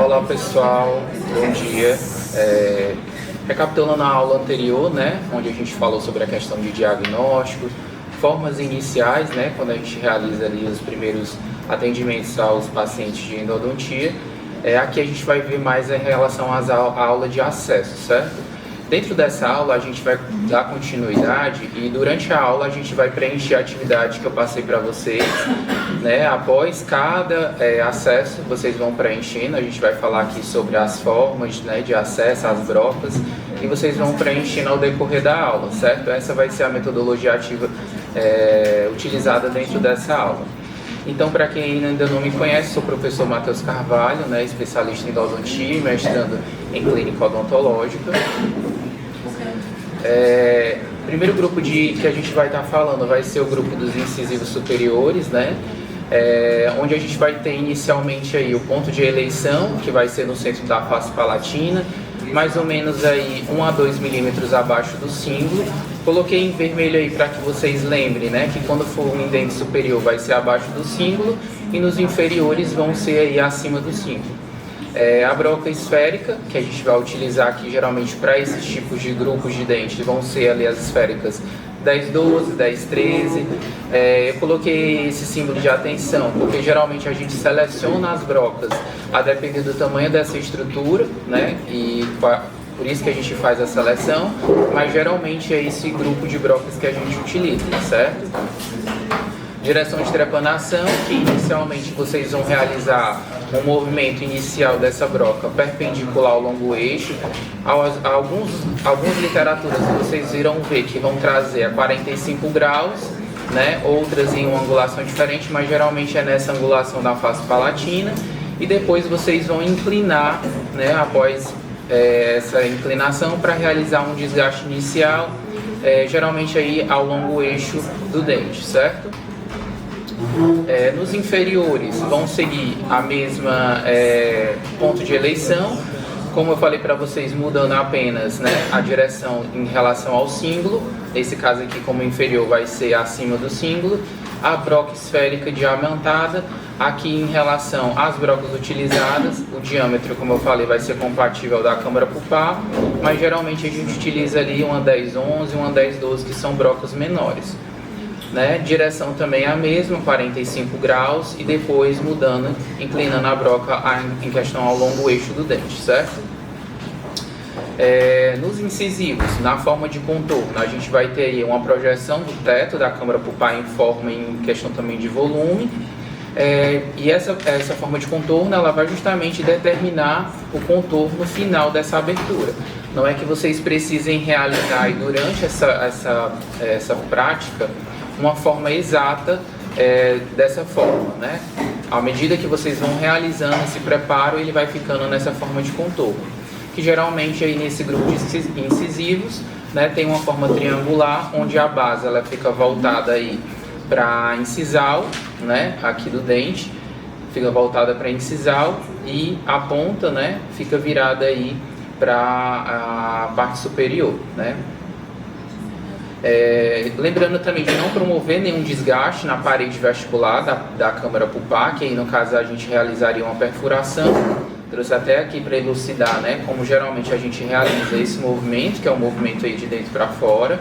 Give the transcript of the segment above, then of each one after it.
Olá pessoal, bom dia. Recapitulando a aula anterior, né, onde a gente falou sobre a questão de diagnóstico, formas iniciais, né, quando a gente realiza ali os primeiros atendimentos aos pacientes de endodontia. Aqui a gente vai ver mais em relação à aula de acesso, certo? Dentro dessa aula a gente vai dar continuidade e durante a aula a gente vai preencher a atividade que eu passei para vocês, né? Após cada acesso vocês vão preenchendo, a gente vai falar aqui sobre as formas, né, de acesso às brocas e vocês vão preenchendo ao decorrer da aula, certo? Essa vai ser a metodologia ativa utilizada dentro dessa aula. Então, para quem ainda não me conhece, sou o professor Matheus Carvalho, né, especialista em endodontia e mestrando em clínica odontológica. Primeiro grupo que a gente vai estar falando vai ser o grupo dos incisivos superiores, né, onde a gente vai ter inicialmente aí o ponto de eleição, que vai ser no centro da face palatina, mais ou menos aí 1 a 2 milímetros abaixo do cíngulo. Coloquei em vermelho aí para que vocês lembrem, né, que quando for um indente superior vai ser abaixo do cíngulo e nos inferiores vão ser aí acima do cíngulo. A broca esférica, que a gente vai utilizar aqui geralmente para esses tipos de grupos de dentes, vão ser ali as esféricas 10-12, 10-13. Eu coloquei esse símbolo de atenção, porque geralmente a gente seleciona as brocas a depender do tamanho dessa estrutura, né, e por isso que a gente faz a seleção, mas geralmente é esse grupo de brocas que a gente utiliza, certo? Direção de trepanação, que inicialmente vocês vão realizar um movimento inicial dessa broca perpendicular ao longo eixo. Algumas literaturas vocês irão ver que vão trazer a 45 graus, né? Outras em uma angulação diferente, mas geralmente é nessa angulação da face palatina. E depois vocês vão inclinar, né, após essa inclinação para realizar um desgaste inicial, geralmente aí ao longo eixo do dente, certo? Nos inferiores vão seguir a mesma ponto de eleição, como eu falei para vocês, mudando apenas, né, a direção em relação ao cíngulo. Nesse caso aqui, como inferior, vai ser acima do cíngulo. A broca esférica diamantada, aqui em relação às brocas utilizadas, o diâmetro, como eu falei, vai ser compatível da câmara pulpar, mas geralmente a gente utiliza ali uma 10-11 e uma 10-12, que são brocas menores. Né? Direção também é a mesma, 45 graus, e depois mudando, inclinando a broca em questão ao longo eixo do dente, certo? Nos incisivos, na forma de contorno, a gente vai ter aí uma projeção do teto da câmara pulpar em questão também de volume, e essa forma de contorno ela vai justamente determinar o contorno final dessa abertura. Não é que vocês precisem realizar aí durante essa prática uma forma exata dessa forma, né? À medida que vocês vão realizando esse preparo, ele vai ficando nessa forma de contorno, que geralmente aí nesse grupo de incisivos, né, tem uma forma triangular, onde a base ela fica voltada aí para incisal, né, aqui do dente, fica voltada para incisal, e a ponta, né, fica virada aí para a parte superior, né? Lembrando também de não promover nenhum desgaste na parede vestibular da câmara pulpar, que aí no caso a gente realizaria uma perfuração. Trouxe até aqui para elucidar, né, como geralmente a gente realiza esse movimento, que é um movimento aí de dentro para fora.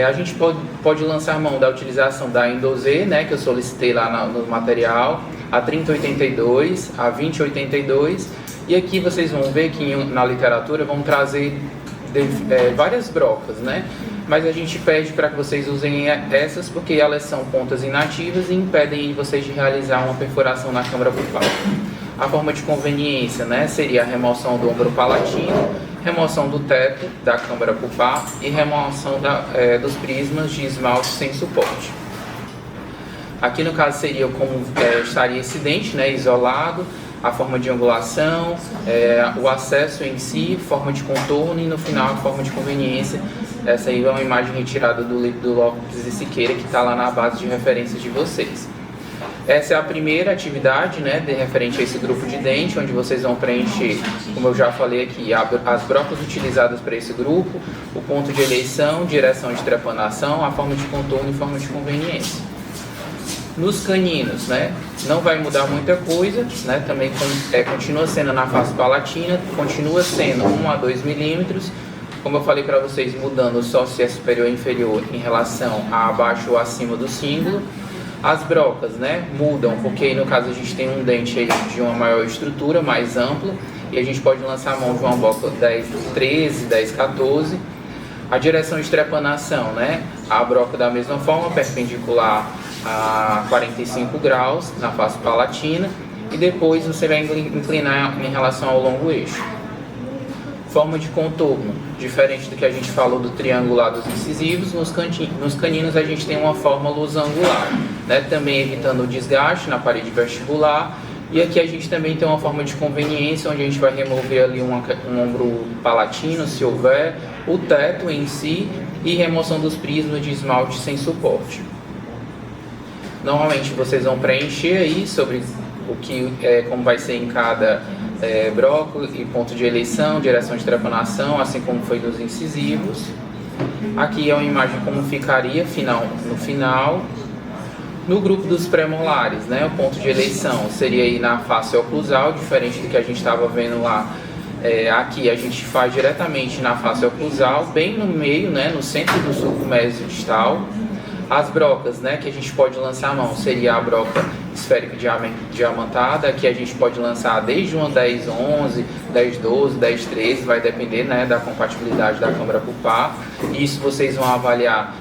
A gente pode lançar mão da utilização da Endozê, né, que eu solicitei lá no material, a 3082, a 2082, e aqui vocês vão ver que na literatura vão trazer várias brocas, né? Mas a gente pede para que vocês usem essas porque elas são pontas inativas e impedem vocês de realizar uma perfuração na câmara pulpar. A forma de conveniência, né, seria a remoção do ombro palatino, remoção do teto da câmara pulpar e remoção dos prismas de esmalte sem suporte. Aqui no caso seria como estaria esse dente, né, isolado, a forma de angulação, o acesso em si, forma de contorno e no final a forma de conveniência. Essa aí é uma imagem retirada do Lopes e Siqueira, que está lá na base de referência de vocês. Essa é a primeira atividade, né, referente a esse grupo de dente, onde vocês vão preencher, como eu já falei aqui, as brocas utilizadas para esse grupo, o ponto de eleição, direção de trepanação, a forma de contorno e forma de conveniência. Nos caninos, né, não vai mudar muita coisa, né, também continua sendo na face palatina, continua sendo 1 a 2 milímetros, como eu falei para vocês, mudando só se é superior ou inferior em relação a abaixo ou acima do símbolo. As brocas, né, mudam, porque aí no caso a gente tem um dente aí de uma maior estrutura, mais amplo, e a gente pode lançar a mão de uma broca 10-13, 10-14. A direção de trepanação, né, a broca da mesma forma, perpendicular a 45 graus na face palatina, e depois você vai inclinar em relação ao longo eixo. Forma de contorno, diferente do que a gente falou do triangular dos incisivos, nos caninos a gente tem uma forma losangular, né? Também evitando o desgaste na parede vestibular. E aqui a gente também tem uma forma de conveniência, onde a gente vai remover ali um ombro palatino, se houver, o teto em si e remoção dos prismas de esmalte sem suporte. Normalmente vocês vão preencher aí sobre o que como vai ser em cada broca e ponto de eleição, direção de trepanação, assim como foi nos incisivos. Aqui é uma imagem como ficaria no final. No grupo dos premolares, né, o ponto de eleição seria aí na face oclusal, diferente do que a gente estava vendo lá. Aqui a gente faz diretamente na face oclusal, bem no meio, né, no centro do sulco mesodistal. As brocas, né, que a gente pode lançar a mão, seria a broca esférica diamantada, que a gente pode lançar desde uma 10-11, 10-12, 10-13, vai depender, né, da compatibilidade da câmara pulpar. Isso vocês vão avaliar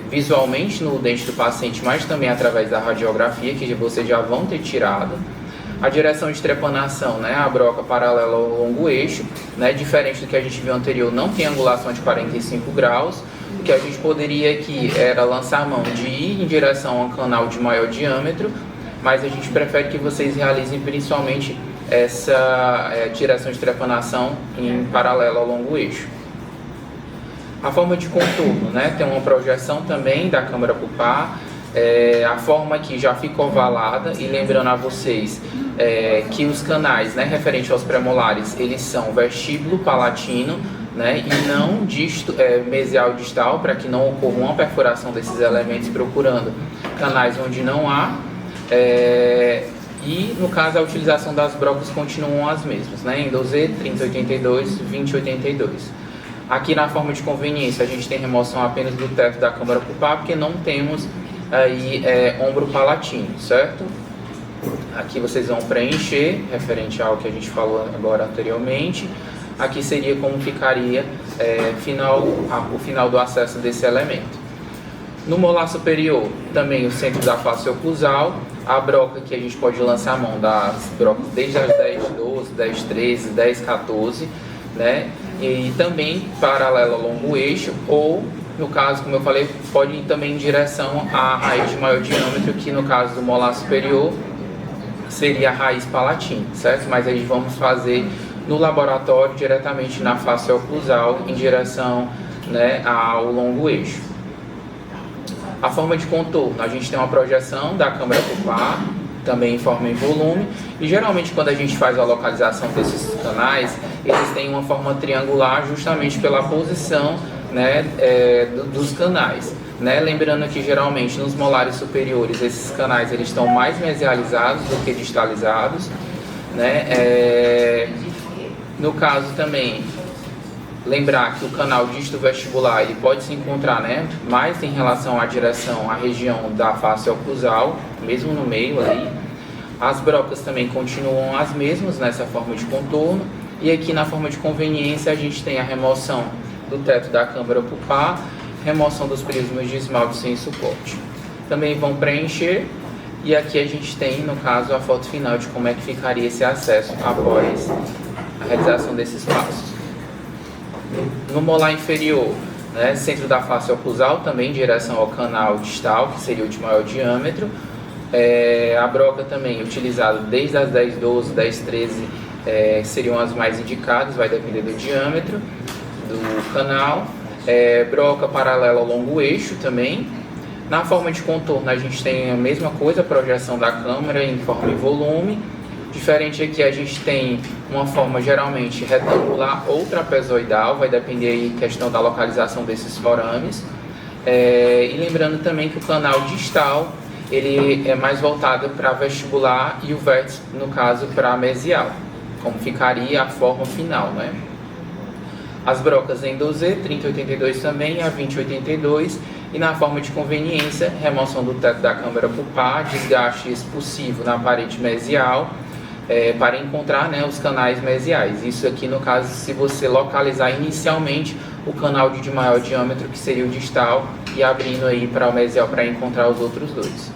visualmente no dente do paciente, mas também através da radiografia, que vocês já vão ter tirado. A direção de trepanação, né, a broca paralela ao longo eixo, né, diferente do que a gente viu anterior, não tem angulação de 45 graus. O que a gente poderia aqui era lançar a mão de ir em direção a um canal de maior diâmetro, mas a gente prefere que vocês realizem principalmente essa direção de trepanação em paralelo ao longo eixo. A forma de contorno, né, tem uma projeção também da câmara pulpar. A forma aqui já fica ovalada, e lembrando a vocês que os canais, né, referente aos premolares, eles são vestíbulo palatino, né, e não mesial distal, para que não ocorra uma perfuração desses elementos, procurando canais onde não há. E no caso a utilização das brocas continuam as mesmas, né, em 12, 3082, 2082. Aqui na forma de conveniência a gente tem remoção apenas do teto da câmara pulpar, porque não temos aí ombro palatino, certo? Aqui vocês vão preencher, referente ao que a gente falou agora anteriormente. Aqui seria como ficaria o final do acesso desse elemento. No molar superior, também o centro da face oclusal, a broca que a gente pode lançar a mão das brocas desde as 10-12, 10-13, 10-14, né? E também paralelo ao longo eixo, ou no caso, como eu falei, pode ir também em direção à raiz de maior diâmetro, que no caso do molar superior seria a raiz palatina, certo? Mas aí vamos fazer no laboratório diretamente na face oclusal em direção, né, ao longo eixo. A forma de contorno, a gente tem uma projeção da câmara pulpar, também em forma e volume, e geralmente quando a gente faz a localização desses canais, eles têm uma forma triangular justamente pela posição, né, dos canais, né? Lembrando que geralmente nos molares superiores esses canais eles estão mais mesializados do que distalizados, né? No caso também lembrar que o canal disto-vestibular ele pode se encontrar, né, mais em relação à direção, à região da face oclusal, mesmo no meio ali. As brocas também continuam as mesmas nessa forma de contorno, e aqui na forma de conveniência a gente tem a remoção do teto da câmara pulpar, remoção dos prismas de esmalte sem suporte. Também vão preencher, e aqui a gente tem, no caso, a foto final de como é que ficaria esse acesso após a realização desses passos. No molar inferior, né, centro da face oclusal, também em direção ao canal distal, que seria o de maior diâmetro. A broca também utilizada desde as 10-12, 10-13, seriam as mais indicadas, vai depender do diâmetro do canal. Broca paralela ao longo eixo também. Na forma de contorno a gente tem a mesma coisa, a projeção da câmara em forma e volume. Diferente aqui a gente tem uma forma geralmente retangular ou trapezoidal, vai depender aí questão da localização desses forames. E lembrando também que o canal distal ele é mais voltado para vestibular e o vértice, no caso, para mesial, como ficaria a forma final, né? As brocas em 12, 3082 também, a 2082, e na forma de conveniência, remoção do teto da câmara pulpar, desgaste expulsivo na parede mesial, para encontrar, né, os canais mesiais. Isso aqui, no caso, se você localizar inicialmente o canal de maior diâmetro, que seria o distal, e abrindo aí para o mesial para encontrar os outros dois.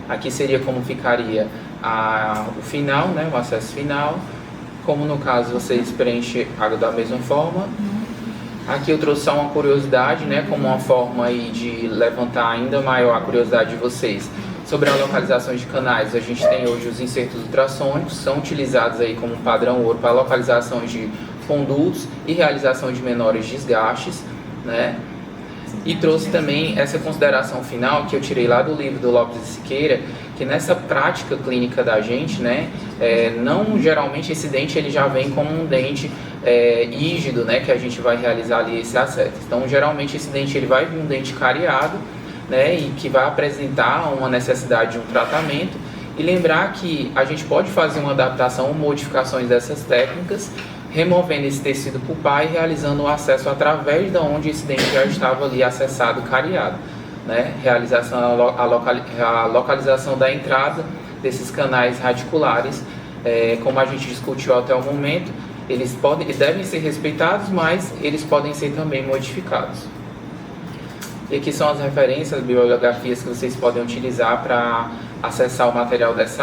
Aqui seria como ficaria o final, né, o acesso final. Como no caso vocês preenchem da mesma forma. Aqui eu trouxe só uma curiosidade, né, como uma forma aí de levantar ainda maior a curiosidade de vocês sobre a localização de canais. A gente tem hoje os insertos ultrassônicos, são utilizados aí como padrão ouro para localização de condutos e realização de menores desgastes, né? E trouxe também essa consideração final que eu tirei lá do livro do Lopes e Siqueira, que nessa prática clínica da gente, né, não geralmente esse dente ele já vem como um dente rígido, né, que a gente vai realizar ali esse acesso. Então, geralmente esse dente ele vai vir um dente cariado, né, e que vai apresentar uma necessidade de um tratamento. E lembrar que a gente pode fazer uma adaptação ou modificações dessas técnicas, removendo esse tecido pulpar e realizando o acesso através de onde esse dente já estava ali acessado, cariado, né? A localização da entrada desses canais radiculares, como a gente discutiu até o momento, eles devem ser respeitados, mas eles podem ser também modificados. E aqui são as referências, as bibliografias que vocês podem utilizar para acessar o material dessa